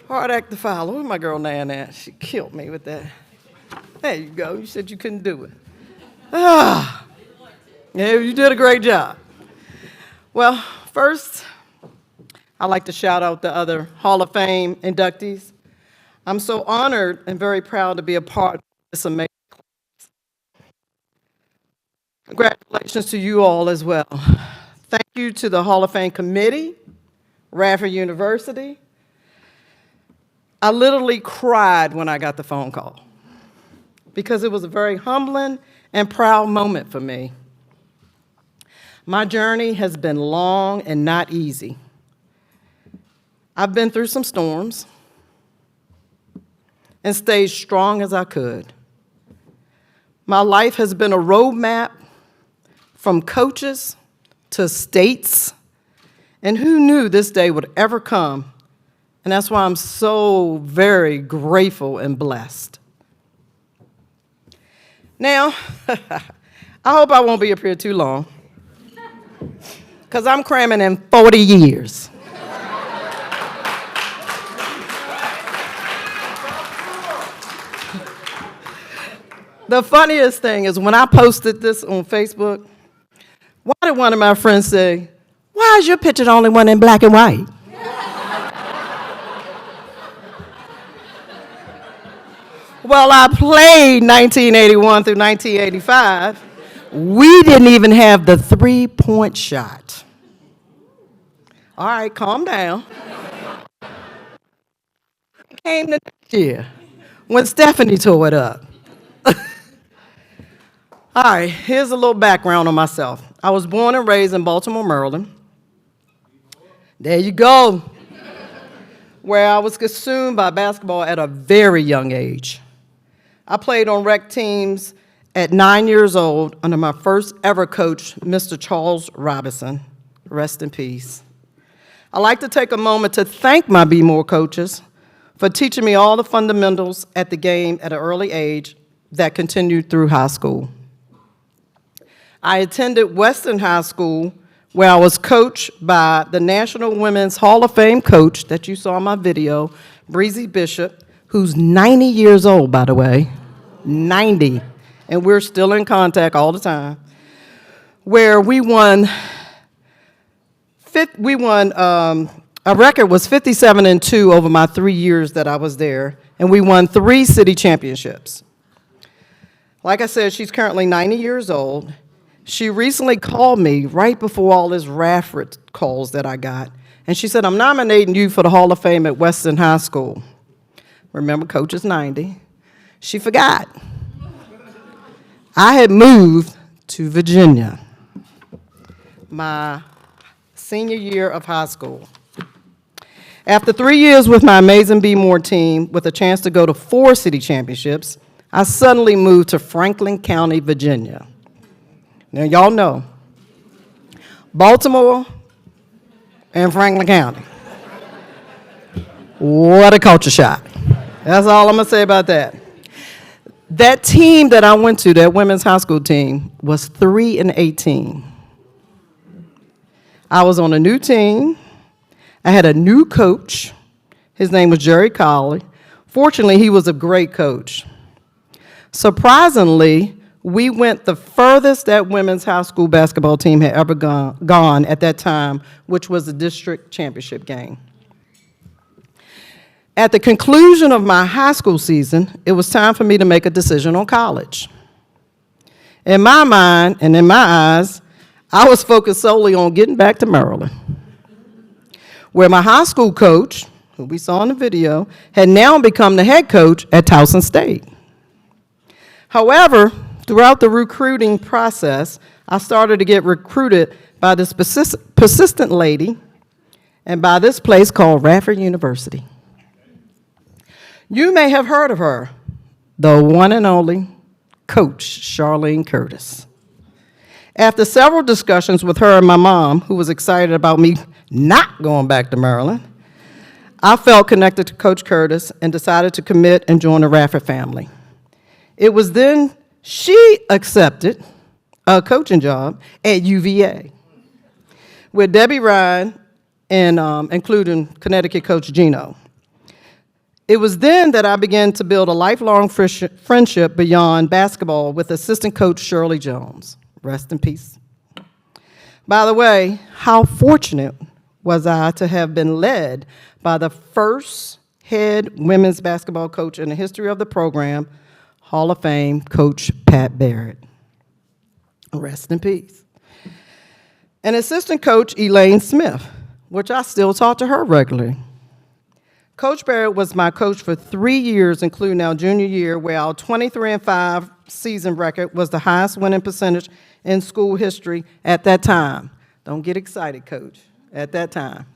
Hard act to follow. Where's my girl Nan at? She killed me with that. There you go. You said you couldn't do it. Ah, yeah, you did a great job. Well, first, I'd like to shout out the other Hall of Fame inductees. I'm so honored and very proud to be a part of this amazing. Congratulations to you all as well. Thank you to the Hall of Fame committee, Radford University. I literally cried when I got the phone call because it was a very humbling and proud moment for me. My journey has been long and not easy. I've been through some storms and stayed strong as I could. My life has been a roadmap from coaches to states, and who knew this day would ever come? And that's why I'm so very grateful and blessed. Now, I hope I won't be up here too long, because I'm cramming in 40 years. The funniest thing is when I posted this on Facebook, why did one of my friends say, "Why is your picture the only one in black and white?" Well, I played 1981 through 1985. We didn't even have the three-point shot. All right, calm down. Came the next year when Stephanie tore it up. All right, here's a little background on myself. I was born and raised in Baltimore, Maryland. There you go. Where I was consumed by basketball at a very young age. I played on rec teams at 9 years old under my first ever coach, Mr. Charles Robinson. Rest in peace. I'd like to take a moment to thank my B-More coaches for teaching me all the fundamentals at the game at an early age that continued through high school. I attended Western High School, where I was coached by the National Women's Hall of Fame coach that you saw in my video, Breezy Bishop, who's 90 years old, by the way, 90, and we're still in contact all the time, where we won, our record was 57-2 over my 3 years that I was there, and we won 3 city championships. Like I said, she's currently 90 years old. She recently called me right before all this Radford calls that I got, and she said, "I'm nominating you for the Hall of Fame at Western High School." Remember, coach is 90. She forgot. I had moved to Virginia my senior year of high school. After 3 years with my amazing B-More team, with a chance to go to 4 city championships, I suddenly moved to Franklin County, Virginia. Now, y'all know, Baltimore and Franklin County. What a culture shock. That's all I'm going to say about that. That team that I went to, that women's high school team, was 3-18. I was on a new team. I had a new coach. His name was Jerry Colley. Fortunately, he was a great coach. Surprisingly, we went the furthest that women's high school basketball team had ever gone at that time, which was the district championship game. At the conclusion of my high school season, it was time for me to make a decision on college. In my mind and in my eyes, I was focused solely on getting back to Maryland, where my high school coach, who we saw in the video, had now become the head coach at Towson State. However, throughout the recruiting process, I started to get recruited by this persistent lady and by this place called Radford University. You may have heard of her, the one and only Coach Charlene Curtis. After several discussions with her and my mom, who was excited about me not going back to Maryland, I felt connected to Coach Curtis and decided to commit and join the Radford family. It was then she accepted a coaching job at UVA with Debbie Ryan and including Connecticut coach Gino. It was then that I began to build a lifelong friendship beyond basketball with assistant coach Shirley Jones. Rest in peace. By the way, how fortunate was I to have been led by the first head women's basketball coach in the history of the program, Hall of Fame Coach Pat Barrett. Rest in peace. And assistant coach Elaine Smith, which I still talk to her regularly. Coach Barrett was my coach for 3 years, including our junior year, where our 23-5 season record was the highest winning percentage in school history at that time. Don't get excited, Coach, at that time.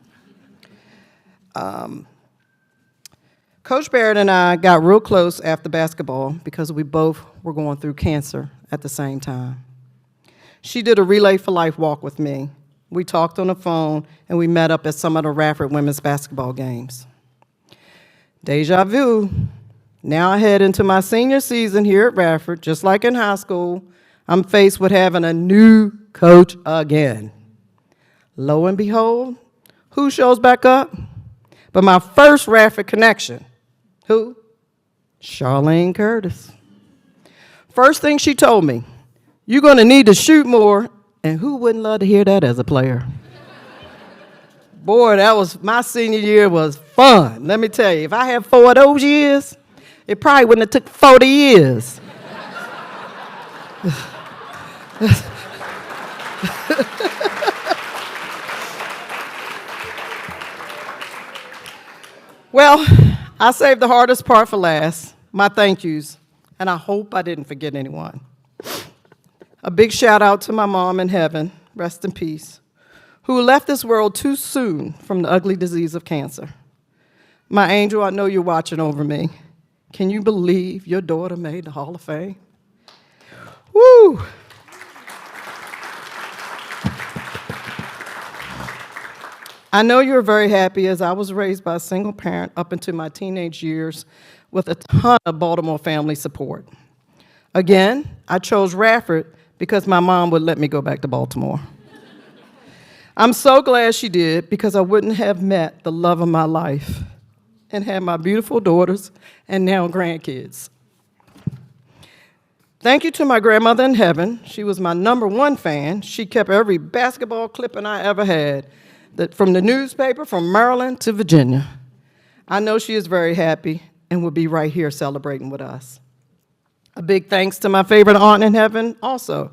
Coach Barrett and I got real close after basketball because we both were going through cancer at the same time. She did a Relay for Life walk with me. We talked on the phone, and we met up at some of the Radford women's basketball games. Deja vu. Now I head into my senior season here at Radford, just like in high school. I'm faced with having a new coach again. Lo and behold, who shows back up? But my first Radford connection. Who? Charlene Curtis. First thing she told me, you're going to need to shoot more, and who wouldn't love to hear that as a player? Boy, my senior year was fun. Let me tell you, if I had 4 of those years, it probably wouldn't have took 40 years. Well, I saved the hardest part for last, my thank yous, and I hope I didn't forget anyone. A big shout out to my mom in heaven, rest in peace, who left this world too soon from the ugly disease of cancer. My angel, I know you're watching over me. Can you believe your daughter made the Hall of Fame? Woo! I know you're very happy, as I was raised by a single parent up into my teenage years with a ton of Baltimore family support. Again, I chose Radford because my mom would let me go back to Baltimore. I'm so glad she did, because I wouldn't have met the love of my life and had my beautiful daughters and now grandkids. Thank you to my grandmother in heaven. She was my #1 fan. She kept every basketball clipping I ever had, from the newspaper, from Maryland to Virginia. I know she is very happy and will be right here celebrating with us. A big thanks to my favorite aunt in heaven also.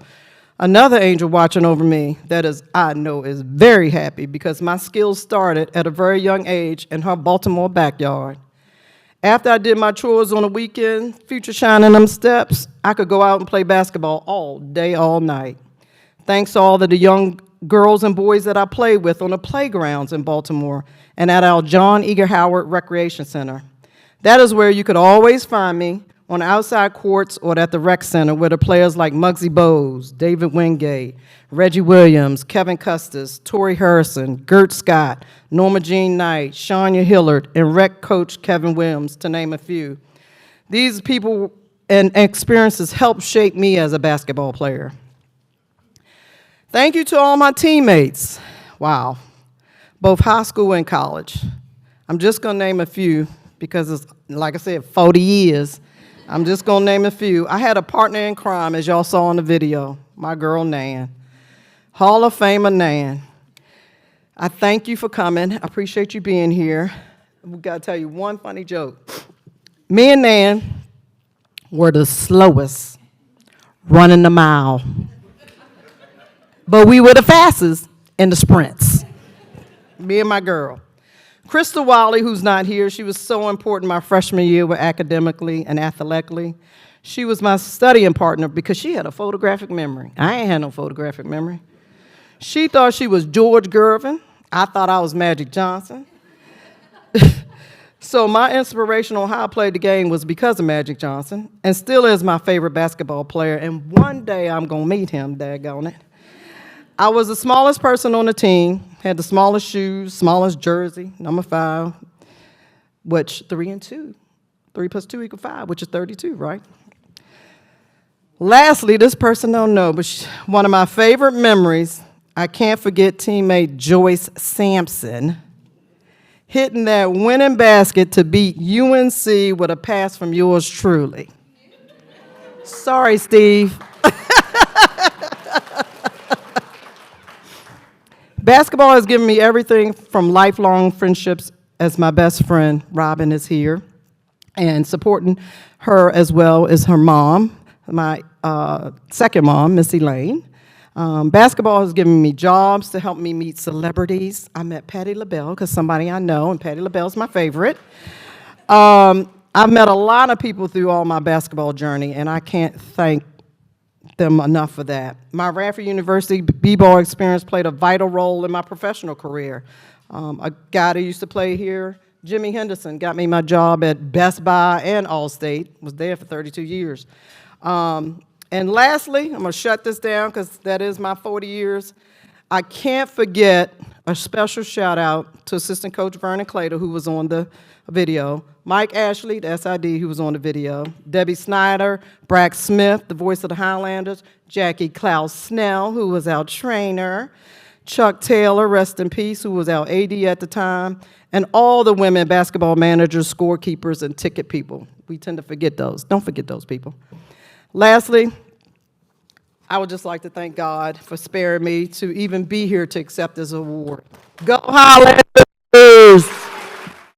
Another angel watching over me that I know is very happy, because my skills started at a very young age in her Baltimore backyard. After I did my chores on the weekend, future shining them steps, I could go out and play basketball all day, all night. Thanks to all of the young girls and boys that I played with on the playgrounds in Baltimore and at our John Eager Howard Recreation Center. That is where you could always find me, on outside courts or at the rec center, where the players like Muggsy Bogues, David Wingate, Reggie Williams, Kevin Custis, Torrey Harrison, Gert Scott, Norma Jean Knight, Shania Hillard, and rec coach Kevin Williams, to name a few. These people and experiences helped shape me as a basketball player. Thank you to all my teammates. Wow. Both high school and college. I'm just going to name a few because it's, like I said, 40 years. I'm just going to name a few. I had a partner in crime, as y'all saw in the video, my girl Nan. Hall of Famer Nan. I thank you for coming. I appreciate you being here. We got to tell you one funny joke. Me and Nan were the slowest running the mile, but we were the fastest in the sprints. Me and my girl. Crystal Wiley, who's not here, she was so important my freshman year with academically and athletically. She was my studying partner because she had a photographic memory. I ain't had no photographic memory. She thought she was George Gervin. I thought I was Magic Johnson. So my inspiration on how I played the game was because of Magic Johnson, and still is my favorite basketball player, and one day I'm gonna meet him, daggone it. I was the smallest person on the team, had the smallest shoes, smallest jersey, #5, which 3 and 2. 3 plus 2 equals 5, which is 32, right? Lastly, this person don't know, but one of my favorite memories, I can't forget teammate Joyce Sampson. hitting that winning basket to beat UNC with a pass from yours truly. Sorry, Steve. Basketball has given me everything from lifelong friendships, as my best friend, Robin, is here, and supporting her as well as her mom, my second mom, Miss Elaine. Basketball has given me jobs to help me meet celebrities. I met Patti LaBelle, because somebody I know, and Patti LaBelle's my favorite. I've met a lot of people through all my basketball journey, and I can't thank them enough for that. My Radford University b-ball experience played a vital role in my professional career. A guy that used to play here, Jimmy Henderson, got me my job at Best Buy and Allstate, was there for 32 years. And lastly, I'm gonna shut this down because that is my 40 years. I can't forget a special shout out to assistant coach Vernon Clater, who was on the video, Mike Ashley, the SID, who was on the video, Debbie Snyder, Brack Smith, the voice of the Highlanders, Jackie Klaus Snell, who was our trainer, Chuck Taylor, rest in peace, who was our AD at the time, and all the women basketball managers, scorekeepers, and ticket people. We tend to forget those. Don't forget those people. Lastly, I would just like to thank God for sparing me to even be here to accept this award. Go Highlanders!